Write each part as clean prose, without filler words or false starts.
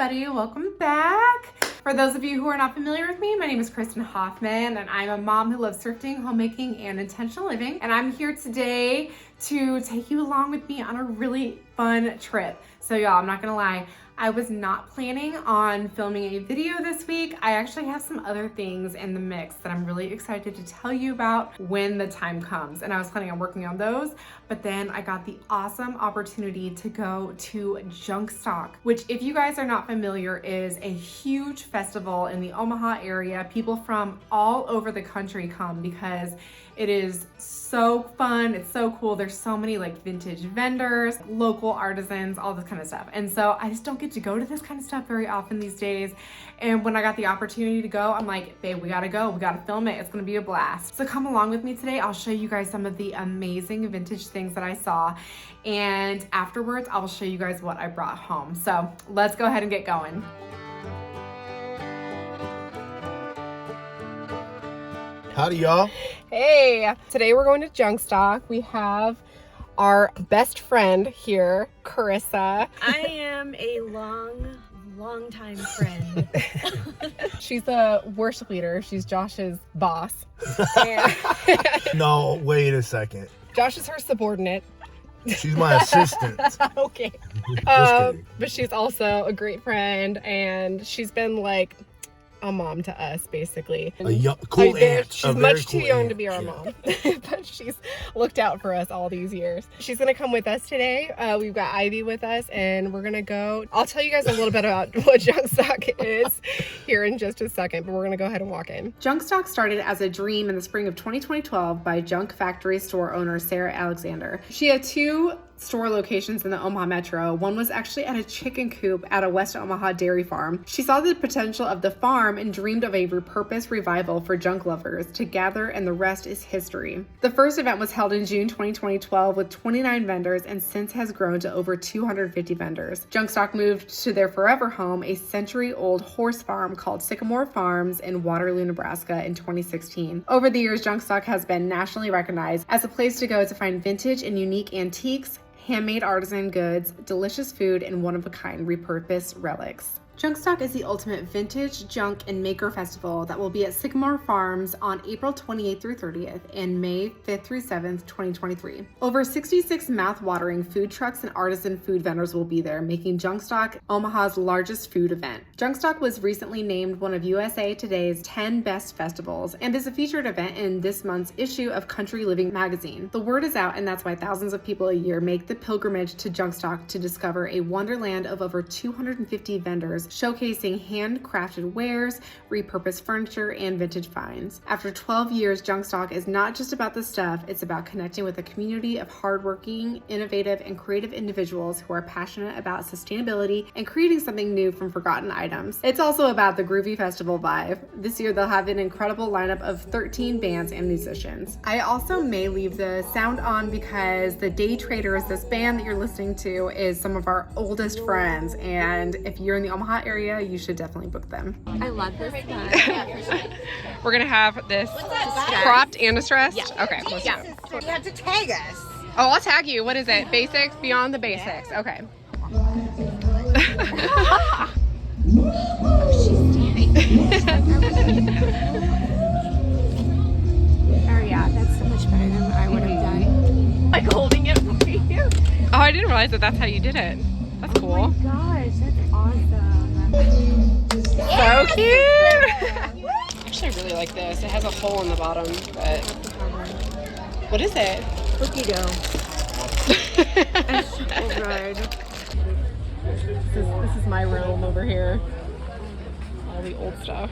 everybody, welcome back. For those of you who are not familiar with me, my name is Kristen Hoffman and I'm a mom who loves thrifting, homemaking, and intentional living. And I'm here today to take you along with me on a really fun trip. So y'all, I'm not gonna lie, I was not planning on filming a video this week. I actually have some other things in the mix that I'm really excited to tell you about when the time comes. And I was planning on working on those, but then I got the awesome opportunity to go to Junkstock, which if you guys are not familiar is a huge festival in the Omaha area. People from all over the country come because it is so fun. It's so cool. There's so many like vintage vendors, local artisans, all this kind of stuff. And so I just don't get to go to this kind of stuff very often these days. And when I got the opportunity to go, I'm like, babe, we gotta go. We gotta film it. It's gonna be a blast. So come along with me today. I'll show you guys some of the amazing vintage things that I saw. And afterwards, I will show you guys what I brought home. So let's go ahead and get going. Howdy, y'all. Hey, today we're going to Junkstock. We have our best friend here, Carissa. I am a long time friend. She's a worship leader. She's Josh's boss. No, wait a second. Josh is her subordinate. She's my assistant. Okay. Just kidding. But she's also a great friend, and she's been like a mom to us, basically. A cool aunt. She's much too young to be our mom, but she's looked out for us all these years. She's gonna come with us today. We've got Ivy with us, and we're gonna go. I'll tell you guys a little bit about what Junkstock is here in just a second, but we're gonna go ahead and walk in. Junkstock started as a dream in the spring of 2012 by junk factory store owner Sarah Alexander. She had two store locations in the Omaha Metro. One was actually at a chicken coop at a West Omaha dairy farm. She saw the potential of the farm and dreamed of a repurposed revival for junk lovers to gather, and the rest is history. The first event was held in June 2012 with 29 vendors and since has grown to over 250 vendors. Junkstock moved to their forever home, a century-old horse farm called Sycamore Farms in Waterloo, Nebraska in 2016. Over the years, Junkstock has been nationally recognized as a place to go to find vintage and unique antiques, handmade artisan goods, delicious food, and one-of-a-kind repurposed relics. Junkstock is the ultimate vintage, junk, and maker festival that will be at Sycamore Farms on April 28th through 30th and May 5th through 7th, 2023. Over 66 mouth-watering food trucks and artisan food vendors will be there, making Junkstock Omaha's largest food event. Junkstock was recently named one of USA Today's 10 best festivals and is a featured event in this month's issue of Country Living magazine. The word is out, and that's why thousands of people a year make the pilgrimage to Junkstock to discover a wonderland of over 250 vendors showcasing handcrafted wares, repurposed furniture, and vintage finds. After 12 years, Junkstock is not just about the stuff, it's about connecting with a community of hardworking, innovative, and creative individuals who are passionate about sustainability and creating something new from forgotten items. It's also about the groovy festival vibe. This year, they'll have an incredible lineup of 13 bands and musicians. I also may leave the sound on because the Day Traders, this band that you're listening to, is some of our oldest friends, and if you're in the Omaha area, you should definitely book them. I love this one. We're gonna have this cropped and distressed. Yeah. Okay. Let's do it. You have to tag us. Oh, I'll tag you. What is it? Basics beyond the basics. Yeah. Okay. Oh yeah, that's so much better than what I would have done. Like holding it for you. Oh, I didn't realize that that's how you did it. That's cool. Oh my gosh, that's awesome. So cute. Actually, I really like this. It has a hole in the bottom, but what is it? Cookie dough. It's so good. This is my realm over here. All the old stuff.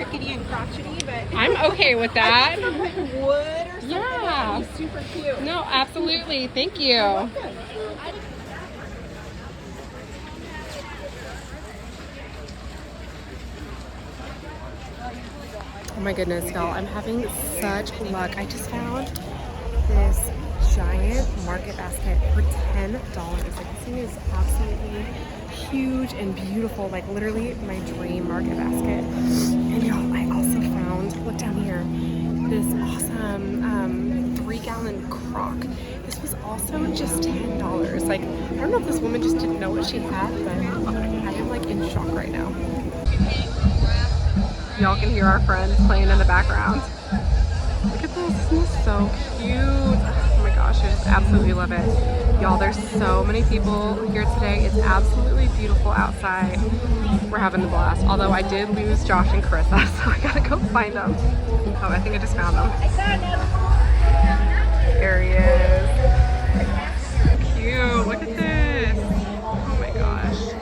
rickety and crotchety, but I'm okay with that. something like wood or something. Yeah. That would be super cute. No, absolutely. Thank you. Oh my goodness, y'all. I'm having such luck. I just found this giant market basket for $10. Like, this thing is absolutely huge and beautiful. Like, literally my dream market basket. And y'all, I also found, look down here, this awesome 3-gallon crock. This was also just $10. Like, I don't know if this woman just didn't know what she had, but I am like in shock right now. Y'all can hear our friends playing in the background. Look at this, this is so cute. Oh my gosh, I just absolutely love it. Y'all, there's so many people here today. It's absolutely beautiful outside. We're having a blast. Although I did lose Josh and Carissa, so I gotta go find them. Oh, I think I just found them. There he is. Cute, look at this. Oh my gosh.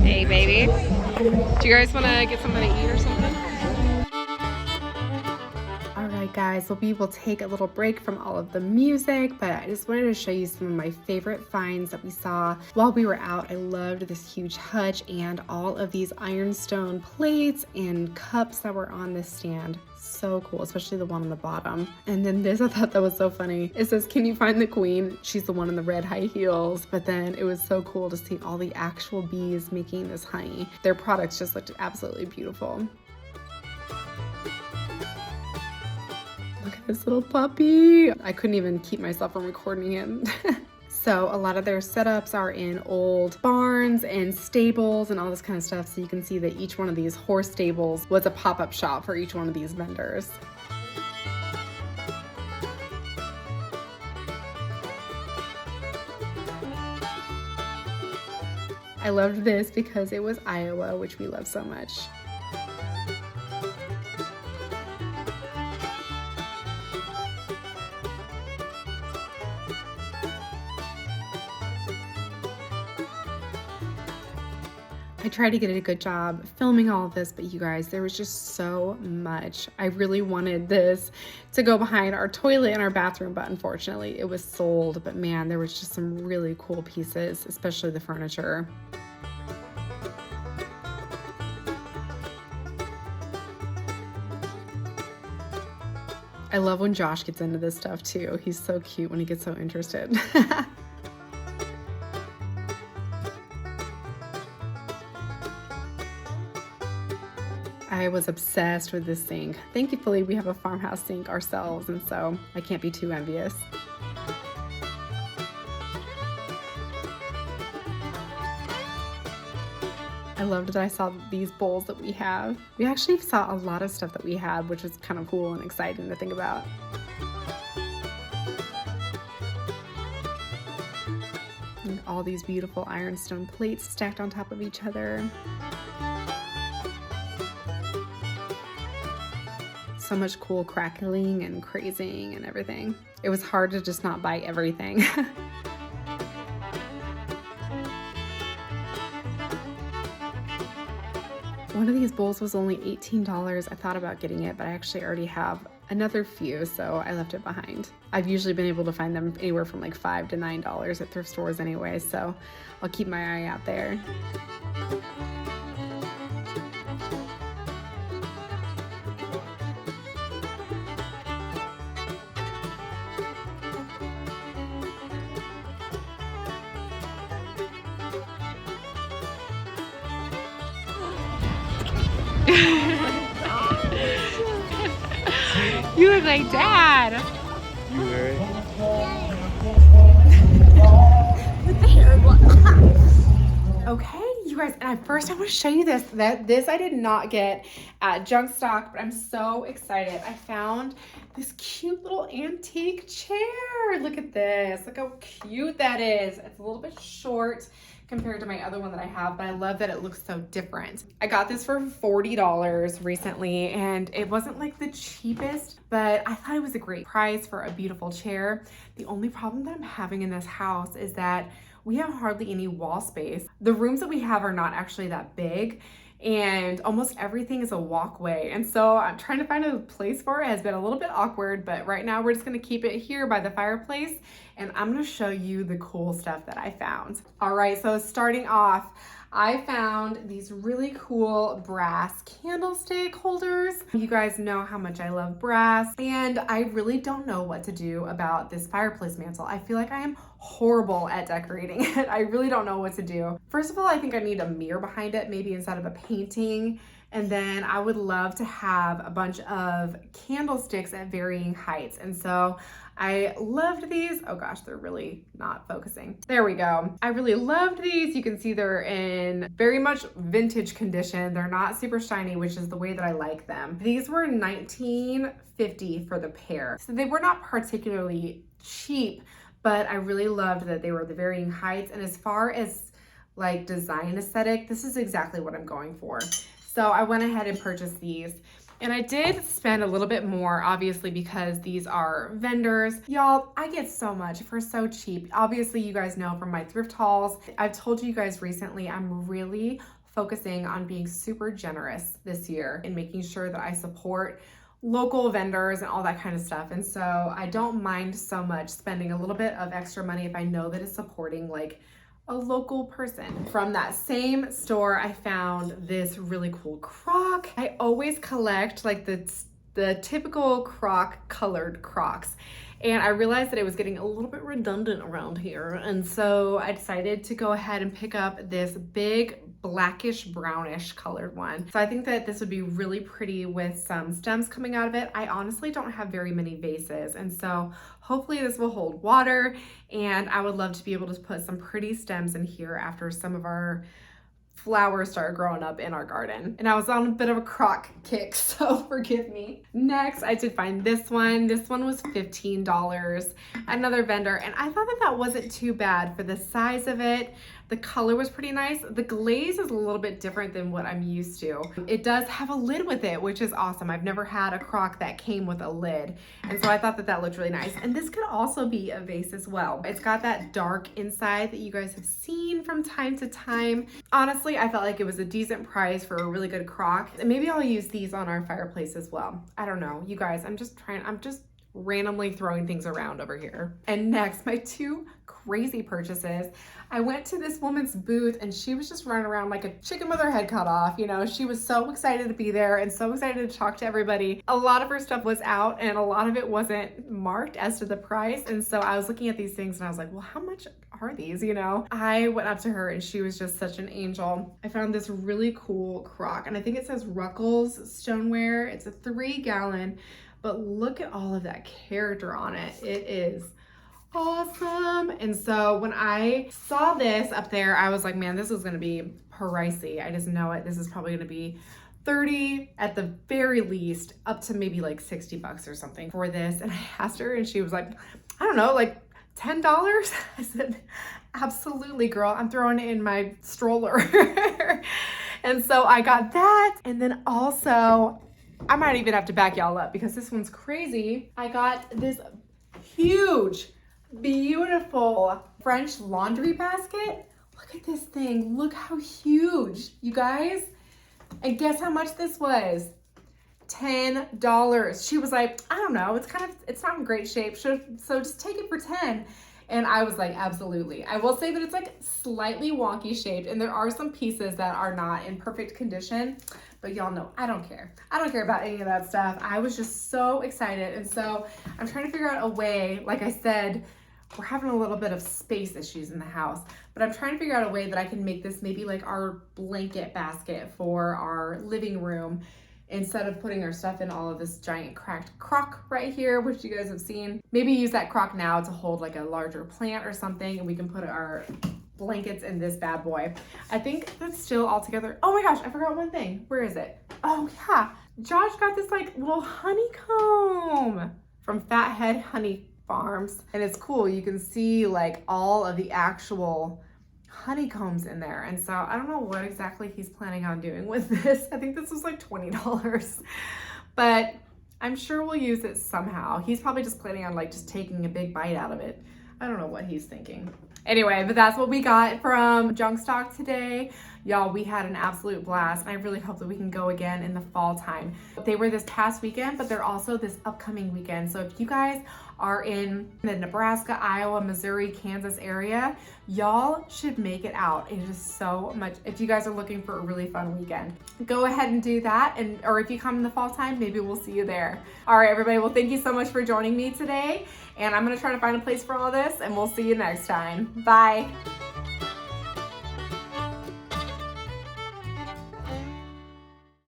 Hey, baby. Do you guys want to get something to eat or something? Alright guys, well, we will take a little break from all of the music, but I just wanted to show you some of my favorite finds that we saw while we were out. I loved this huge hutch and all of these ironstone plates and cups that were on this stand. So cool, especially the one on the bottom. And then this, I thought that was so funny. It says, "Can you find the queen?" She's the one in the red high heels. But then it was so cool to see all the actual bees making this honey. Their products just looked absolutely beautiful. Look at this little puppy. I couldn't even keep myself from recording him. So a lot of their setups are in old barns and stables and all this kind of stuff. So you can see that each one of these horse stables was a pop-up shop for each one of these vendors. I loved this because it was Iowa, which we love so much. I tried to get a good job filming all of this, but you guys, there was just so much. I really wanted this to go behind our toilet in our bathroom, but unfortunately it was sold. But man, there was just some really cool pieces, especially the furniture. I love when Josh gets into this stuff too. He's so cute when he gets so interested. I was obsessed with this sink. Thankfully, we have a farmhouse sink ourselves, and so I can't be too envious. I loved that I saw these bowls that we have. We actually saw a lot of stuff that we had, which was kind of cool and exciting to think about. And all these beautiful ironstone plates stacked on top of each other. So much cool crackling and crazing and everything. It was hard to just not buy everything. One of these bowls was only $18. I thought about getting it, but I actually already have another few, so I left it behind. I've usually been able to find them anywhere from like $5 to $9 at thrift stores anyway, so I'll keep my eye out there. You look like Dad. You married? With the hair. Okay, you guys, and first I want to show you this. This I did not get at Junkstock, but I'm so excited. I found this cute little antique chair. Look at this. Look how cute that is. It's a little bit short compared to my other one that I have, but I love that it looks so different. I got this for $40 recently, and it wasn't like the cheapest, but I thought it was a great price for a beautiful chair. The only problem that I'm having in this house is that we have hardly any wall space. The rooms that we have are not actually that big, and almost everything is a walkway. And so I'm trying to find a place for it. It has been a little bit awkward, but right now we're just gonna keep it here by the fireplace, and I'm gonna show you the cool stuff that I found. All right, so starting off, I found these really cool brass candlestick holders. You guys know how much I love brass, and I really don't know what to do about this fireplace mantle. I feel like I am horrible at decorating it. I really don't know what to do. First of all, I think I need a mirror behind it, maybe instead of a painting. And then I would love to have a bunch of candlesticks at varying heights. And so I loved these. Oh gosh, they're really not focusing. There we go. I really loved these. You can see they're in very much vintage condition. They're not super shiny, which is the way that I like them. These were $19.50 for the pair. So they were not particularly cheap, but I really loved that they were the varying heights. And as far as like design aesthetic, this is exactly what I'm going for. So I went ahead and purchased these. And I did spend a little bit more, obviously, because these are vendors. Y'all, I get so much for so cheap. Obviously, you guys know from my thrift hauls. I've told you guys recently, I'm really focusing on being super generous this year and making sure that I support local vendors and all that kind of stuff. And so I don't mind so much spending a little bit of extra money if I know that it's supporting like a local person. From that same store, I found this really cool crock. I always collect like the typical crock colored crocks. And I realized that it was getting a little bit redundant around here. And so I decided to go ahead and pick up this big blackish brownish colored one. So I think that this would be really pretty with some stems coming out of it. I honestly don't have very many vases. And so hopefully this will hold water, and I would love to be able to put some pretty stems in here after some of our flowers started growing up in our garden. And I was on a bit of a crock kick, so forgive me. Next, I did find this one. This one was $15 at another vendor, and I thought that that wasn't too bad for the size of it. The color was pretty nice. The glaze is a little bit different than what I'm used to. It does have a lid with it, which is awesome. I've never had a crock that came with a lid. And so I thought that that looked really nice. And this could also be a vase as well. It's got that dark inside that you guys have seen from time to time. Honestly, I felt like it was a decent price for a really good crock. And maybe I'll use these on our fireplace as well. I don't know. You guys, I'm just randomly throwing things around over here. And next, my two crazy purchases. I went to this woman's booth and she was just running around like a chicken with her head cut off. You know, she was so excited to be there and so excited to talk to everybody. A lot of her stuff was out and a lot of it wasn't marked as to the price. And so I was looking at these things and I was like, well, how much are these? You know, I went up to her and she was just such an angel. I found this really cool crock and I think it says Ruckles stoneware. It's a 3-gallon, but look at all of that character on it. It is awesome. And so when I saw this up there, I was like, man, this is gonna be pricey. I just know it. This is probably gonna be 30 at the very least, up to maybe like 60 bucks or something for this. And I asked her and she was like, I don't know, like $10? I said, absolutely, girl. I'm throwing it in my stroller. And so I got that. And then also, I might even have to back y'all up because this one's crazy. I got this huge, beautiful French laundry basket. Look at this thing. Look how huge, you guys. And guess how much this was? $10. She was like, I don't know, it's not in great shape, so just take it for 10. And I was like, absolutely. I will say that it's like slightly wonky shaped and there are some pieces that are not in perfect condition, but y'all know I don't care. I don't care about any of that stuff. I was just so excited. And so I'm trying to figure out a way, like I said, we're having a little bit of space issues in the house, but I'm trying to figure out a way that I can make this maybe like our blanket basket for our living room, instead of putting our stuff in all of this giant cracked crock right here, which you guys have seen. Maybe use that crock now to hold like a larger plant or something, and we can put our blankets in this bad boy. I think that's still all together. Oh my gosh, I forgot one thing. Where is it? Oh yeah, Josh got this like little honeycomb from Fathead Honey Farms, and it's cool. You can see like all of the actual honeycombs in there. And so I don't know what exactly he's planning on doing with this. I think this was like $20, but I'm sure we'll use it somehow. He's probably just planning on like just taking a big bite out of it. I don't know what he's thinking. Anyway, but that's what we got from Junkstock today. Y'all, we had an absolute blast, and I really hope that we can go again in the fall time. They were this past weekend, but they're also this upcoming weekend. So if you guys are in the Nebraska, Iowa, Missouri, Kansas area, y'all should make it out. It is so much, if you guys are looking for a really fun weekend, go ahead and do that. Or if you come in the fall time, maybe we'll see you there. All right, everybody. Well, thank you so much for joining me today. And I'm gonna try to find a place for all this, and we'll see you next time. Bye.